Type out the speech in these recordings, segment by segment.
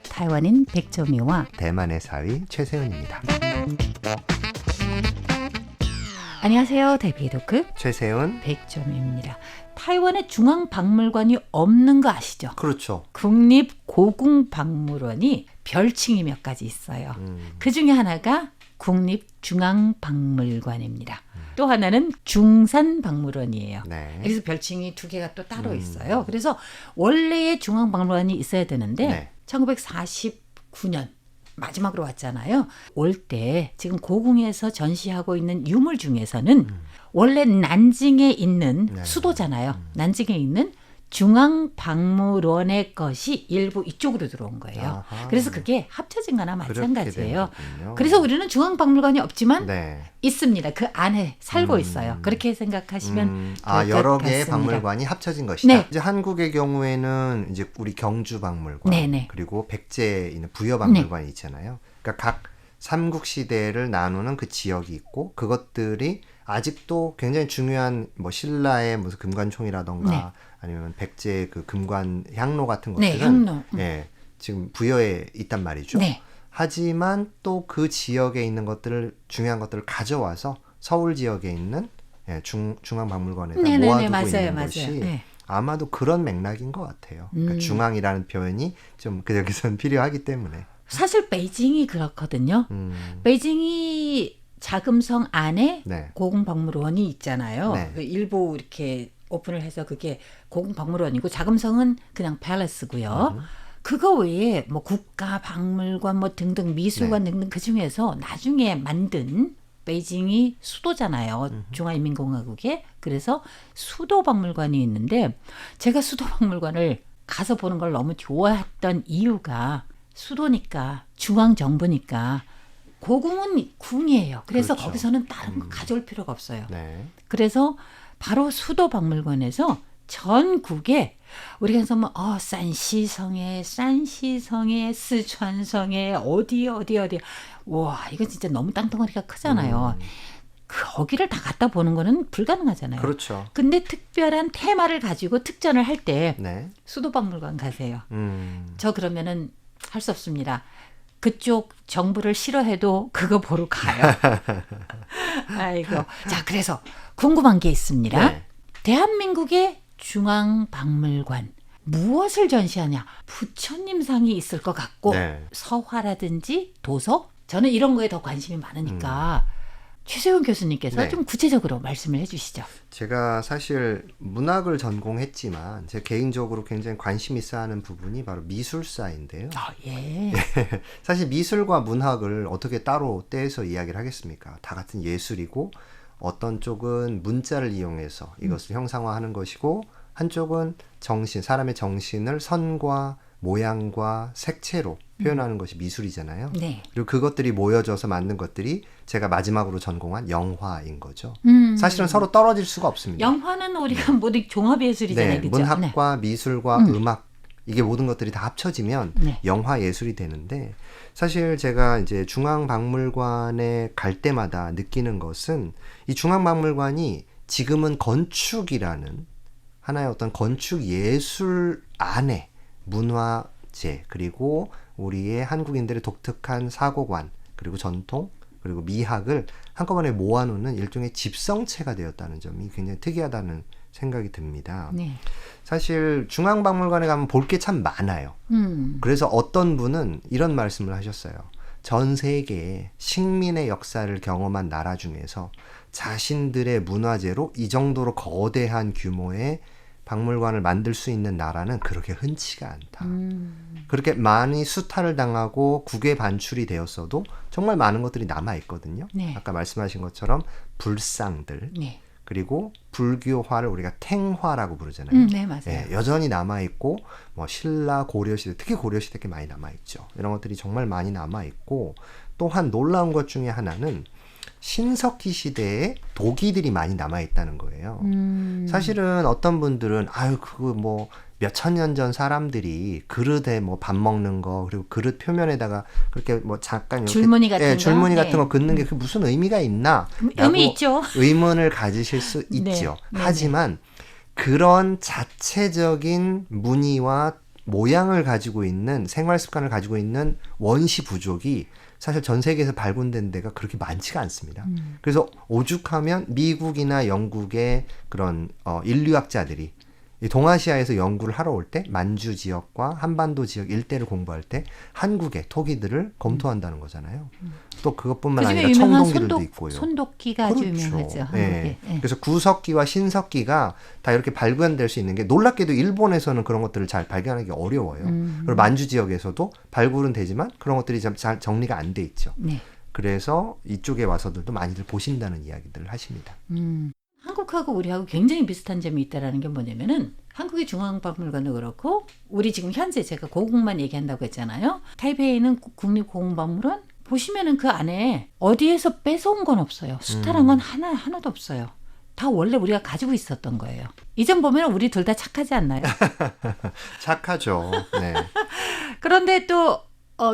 타이완인 백점이와 대만의 사위 최세훈입니다. 안녕하세요. 대피도크 최세훈. 백점입니다. 타이완에 중앙박물관이 없는 거 아시죠? 그렇죠. 국립고궁박물원이 별칭이 몇 가지 있어요. 그 중에 하나가 국립중앙박물관입니다. 또 하나는 중산박물원이에요. 네. 그래서 별칭이 두 개가 또 따로 있어요. 그래서 원래의 중앙박물관이 있어야 되는데 네. 1949년 마지막으로 왔잖아요. 올 때 지금 고궁에서 전시하고 있는 유물 중에서는 원래 난징에 있는 네. 수도잖아요. 난징에 있는 중앙박물원의 것이 일부 이쪽으로 들어온 거예요. 아하. 그래서 그게 합쳐진 거나 마찬가지예요. 그렇게 된 거군요. 그래서 우리는 중앙박물관이 없지만 네. 있습니다. 그 안에 살고 있어요. 그렇게 생각하시면 될 것 여러 개의 같습니다. 박물관이 합쳐진 것이다. 네. 이제 한국의 경우에는 이제 우리 경주박물관 네네. 그리고 백제에 있는 부여박물관이 있잖아요. 그러니까 각 삼국 시대를 나누는 그 지역이 있고 그것들이 아직도 굉장히 중요한 뭐 신라의 무슨 금관총이라던가 네. 아니면 백제의 그 금관 향로 같은 네, 것들은 향로. 예, 지금 부여에 있단 말이죠. 네. 하지만 또 그 지역에 있는 것들을 중요한 것들을 가져와서 서울 지역에 있는 중앙박물관에다 네네네, 모아두고 맞아요, 있는 맞아요. 것이 네. 아마도 그런 맥락인 것 같아요. 그러니까 중앙이라는 표현이 좀 여기서는 필요하기 때문에. 사실 베이징이 그렇거든요. 베이징이 자금성 안에 네. 고궁박물원이 있잖아요. 네. 그 일부 이렇게 오픈을 해서 그게 고궁박물원이고 자금성은 그냥 팰리스고요. 그거 외에 뭐 국가박물관 뭐 등등 미술관 등등 그 중에서 나중에 만든 베이징이 수도잖아요. 중화인민공화국에. 그래서 수도박물관이 있는데 제가 수도박물관을 가서 보는 걸 너무 좋아했던 이유가 수도니까 중앙정부니까 고궁은 궁이에요. 그래서 그렇죠. 거기서는 다른 거 가져올 필요가 없어요. 네. 그래서 바로 수도박물관에서 전국에 우리가 해서 뭐 산시성에 스촨성에 어디 와 이거 진짜 너무 땅덩어리가 크잖아요. 거기를 다 갖다 보는 거는 불가능하잖아요. 그렇죠. 근데 특별한 테마를 가지고 특전을 할 때 네. 수도박물관 가세요. 음. 저 그러면은 할 수 없습니다. 그쪽 정부를 싫어해도 그거 보러 가요. 아이고. 자, 그래서 궁금한 게 있습니다. 네. 대한민국의 중앙박물관 무엇을 전시하냐? 부처님상이 있을 것 같고 네. 서화라든지 도서? 저는 이런 거에 더 관심이 많으니까 최세훈 교수님께서 네. 좀 구체적으로 말씀을 해주시죠. 제가 사실 문학을 전공했지만 제 개인적으로 굉장히 관심 있어 하는 부분이 바로 미술사인데요. 예. 사실 미술과 문학을 어떻게 따로 떼서 이야기를 하겠습니까? 다 같은 예술이고 어떤 쪽은 문자를 이용해서 이것을 형상화하는 것이고 한쪽은 정신, 사람의 정신을 선과 모양과 색채로 표현하는 것이 미술이잖아요. 네. 그리고 그것들이 모여져서 만든 것들이 제가 마지막으로 전공한 영화인 거죠. 사실은 서로 떨어질 수가 없습니다. 영화는 우리가 모두 종합예술이잖아요. 네, 그죠? 문학과 미술과 음악 이게 모든 것들이 다 합쳐지면 네. 영화 예술이 되는데 사실 제가 이제 중앙박물관에 갈 때마다 느끼는 것은 이 중앙박물관이 지금은 건축이라는 하나의 어떤 건축 예술 안에 문화재 그리고 우리의 한국인들의 독특한 사고관 그리고 전통 그리고 미학을 한꺼번에 모아놓는 일종의 집성체가 되었다는 점이 굉장히 특이하다는 생각이 듭니다. 네. 사실 중앙박물관에 가면 볼 게 참 많아요. 그래서 어떤 분은 이런 말씀을 하셨어요. 전 세계의 식민의 역사를 경험한 나라 중에서 자신들의 문화재로 이 정도로 거대한 규모의 박물관을 만들 수 있는 나라는 그렇게 흔치가 않다. 그렇게 많이 수탈을 당하고 국외 반출이 되었어도 정말 많은 것들이 남아있거든요. 네. 아까 말씀하신 것처럼 불상들 네. 그리고 불교화를 우리가 탱화라고 부르잖아요. 네, 맞아요. 예, 여전히 남아있고 뭐 신라 고려시대 특히 고려시대에 많이 남아있죠. 이런 것들이 정말 많이 남아있고 또한 놀라운 것 중에 하나는 신석기 시대에 도기들이 많이 남아있다는 거예요. 사실은 어떤 분들은 아유 그거 뭐 몇천 년 전 사람들이 그릇에 뭐 밥 먹는 거 그리고 그릇 표면에다가 그렇게 뭐 잠깐 이렇게 줄무늬 같은 거? 줄무늬 같은 네. 거 긋는 게 그 무슨 의미가 있나? 의미 있죠. 의문을 가지실 수 네. 있죠. 네. 하지만 그런 자체적인 무늬와 모양을 가지고 있는 생활 습관을 가지고 있는 원시 부족이 사실 전 세계에서 발견된 데가 그렇게 많지가 않습니다. 그래서 오죽하면 미국이나 영국의 그런 인류학자들이 이 동아시아에서 연구를 하러 올 때 만주 지역과 한반도 지역 일대를 공부할 때 한국의 토기들을 검토한다는 거잖아요. 또 그것뿐만 그중에 아니라 유명한 청동기들도 있고요. 손도끼가 아주 그렇죠. 유명하죠. 한국에. 네. 예. 그래서 구석기와 신석기가 다 이렇게 발견될 수 있는 게 놀랍게도 일본에서는 그런 것들을 잘 발견하기 어려워요. 그리고 만주 지역에서도 발굴은 되지만 그런 것들이 잘 정리가 안 돼 있죠. 네. 그래서 이쪽에 와서들도 많이들 보신다는 이야기들을 하십니다. 한국하고 우리하고 굉장히 비슷한 점이 있다라는 게 뭐냐면은 한국의 중앙박물관도 그렇고 우리 지금 현재 제가 고국만 얘기한다고 했잖아요. 타이베이에 있는 국립고궁박물원 보시면은 그 안에 어디에서 뺏어온 건 없어요. 수탈한 건 하나도 없어요. 다 원래 우리가 가지고 있었던 거예요. 이 점 보면 우리 둘 다 착하지 않나요? 착하죠. 네. 그런데 또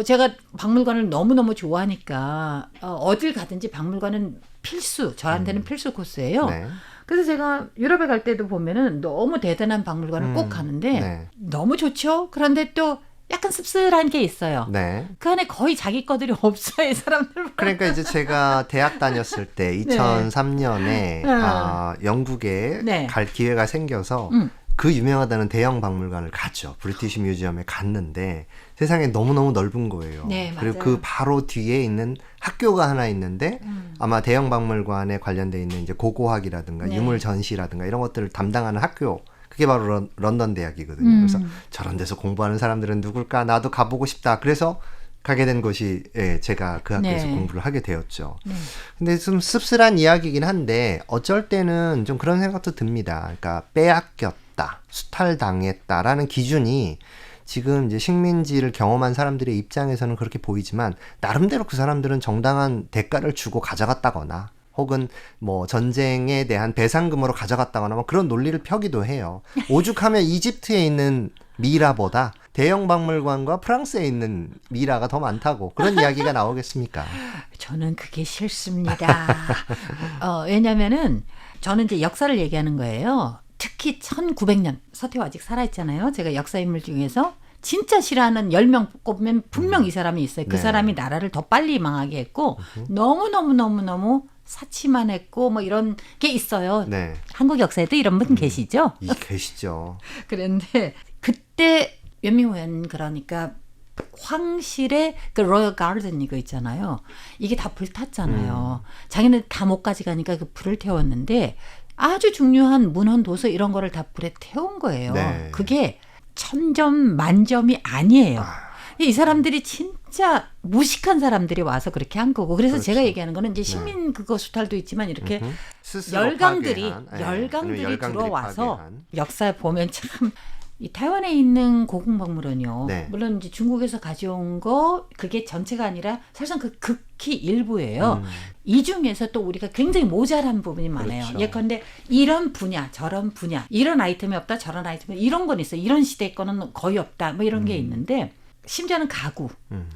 제가 박물관을 너무너무 좋아하니까 어딜 가든지 박물관은 필수, 저한테는 필수 코스예요. 네. 그래서 제가 유럽에 갈 때도 보면은 너무 대단한 박물관을 꼭 가는데 네. 너무 좋죠. 그런데 또 약간 씁쓸한 게 있어요. 네. 그 안에 거의 자기 것들이 없어요, 이 사람들. 그러니까 이제 제가 대학 다녔을 때 2003년에 영국에 네. 갈 기회가 생겨서 그 유명하다는 대형 박물관을 갔죠. 브리티시 뮤지엄에 갔는데 세상에 너무너무 넓은 거예요. 네, 그리고 맞아요. 그 바로 뒤에 있는 학교가 하나 있는데 아마 대형 박물관에 관련돼 있는 이제 고고학이라든가 네. 유물 전시라든가 이런 것들을 담당하는 학교 그게 바로 런던 대학이거든요. 그래서 저런 데서 공부하는 사람들은 누굴까? 나도 가보고 싶다. 그래서 가게 된 곳이 제가 그 학교에서 네. 공부를 하게 되었죠. 근데 좀 씁쓸한 이야기이긴 한데 어쩔 때는 좀 그런 생각도 듭니다. 그러니까 빼앗겼다, 수탈당했다라는 기준이 지금 이제 식민지를 경험한 사람들의 입장에서는 그렇게 보이지만 나름대로 그 사람들은 정당한 대가를 주고 가져갔다거나 혹은 뭐 전쟁에 대한 배상금으로 가져갔다거나 뭐 그런 논리를 펴기도 해요. 오죽하면 이집트에 있는 미라보다 대형 박물관과 프랑스에 있는 미라가 더 많다고 그런 이야기가 나오겠습니까? 저는 그게 싫습니다. 왜냐면은 저는 이제 역사를 얘기하는 거예요. 특히 1900년 서태후 아직 살아있잖아요. 제가 역사인물 중에서 진짜 싫어하는 10명 꼽으면 분명 이 사람이 있어요. 그 네. 사람이 나라를 더 빨리 망하게 했고 너무너무 사치만 했고 뭐 이런 게 있어요. 네. 한국 역사에도 이런 분 계시죠? 계시죠. 그런데 그때 연미호연 그러니까 황실의 그 로열 가든 이거 있잖아요. 이게 다 불탔잖아요. 자기네 다 못 가져가니까 그 불을 태웠는데 아주 중요한 문헌 도서 이런 거를 다 불에 태운 거예요. 네. 그게 천점 만점이 아니에요. 이 사람들이 진짜 무식한 사람들이 와서 그렇게 한 거고. 그래서 그렇죠. 제가 얘기하는 거는 이제 시민 그거 수탈도 있지만 이렇게 스스로 열강들이 파괴한, 들어와서 파괴한. 역사에 보면 참 이 타이완에 있는 고궁박물원이요. 네. 물론 이제 중국에서 가져온 거 그게 전체가 아니라 사실상 그 극히 일부예요. 이 중에서 또 우리가 굉장히 모자란 부분이 많아요. 그렇죠. 예컨대 이런 분야, 저런 분야, 이런 아이템이 없다, 저런 아이템이 이런 건 있어. 이런 시대 거는 거의 없다. 뭐 이런 게 있는데 심지어는 가구.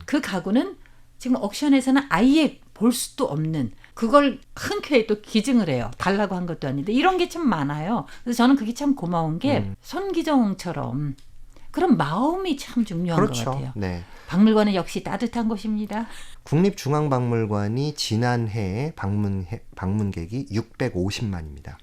그 가구는 지금 옥션에서는 아예 볼 수도 없는 그걸 흔쾌히 또 기증을 해요. 달라고 한 것도 아닌데 이런 게 참 많아요. 그래서 저는 그게 참 고마운 게 손기정처럼 그런 마음이 참 중요한 그렇죠. 것 같아요. 네. 박물관은 역시 따뜻한 곳입니다. 국립중앙박물관이 지난해에 방문객이 650만입니다.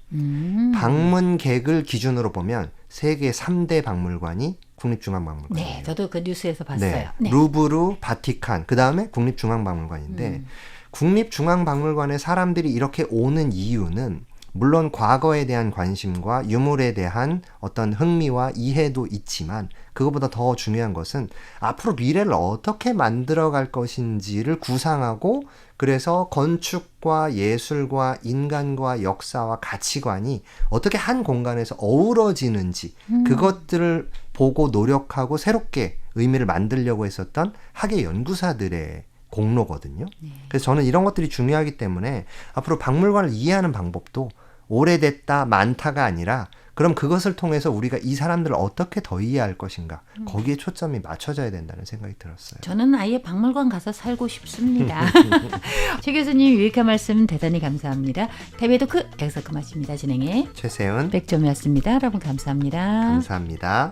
방문객을 기준으로 보면 세계 3대 박물관이 국립중앙박물관이에요. 네, 저도 그 뉴스에서 봤어요. 네. 네. 루브르, 바티칸, 그 다음에 국립중앙박물관인데 국립중앙박물관에 사람들이 이렇게 오는 이유는 물론 과거에 대한 관심과 유물에 대한 어떤 흥미와 이해도 있지만 그것보다 더 중요한 것은 앞으로 미래를 어떻게 만들어갈 것인지를 구상하고 그래서 건축과 예술과 인간과 역사와 가치관이 어떻게 한 공간에서 어우러지는지 그것들을 보고 노력하고 새롭게 의미를 만들려고 했었던 학예 연구사들의 공로거든요. 그래서 저는 이런 것들이 중요하기 때문에 앞으로 박물관을 이해하는 방법도 오래됐다, 많다가 아니라 그럼 그것을 통해서 우리가 이 사람들을 어떻게 더 이해할 것인가 거기에 초점이 맞춰져야 된다는 생각이 들었어요. 저는 아예 박물관 가서 살고 싶습니다. 최 교수님 유익한 말씀 대단히 감사합니다. 대배도크 여기서 그만입니다. 진행해 최세은 백점이었습니다. 여러분 감사합니다. 감사합니다.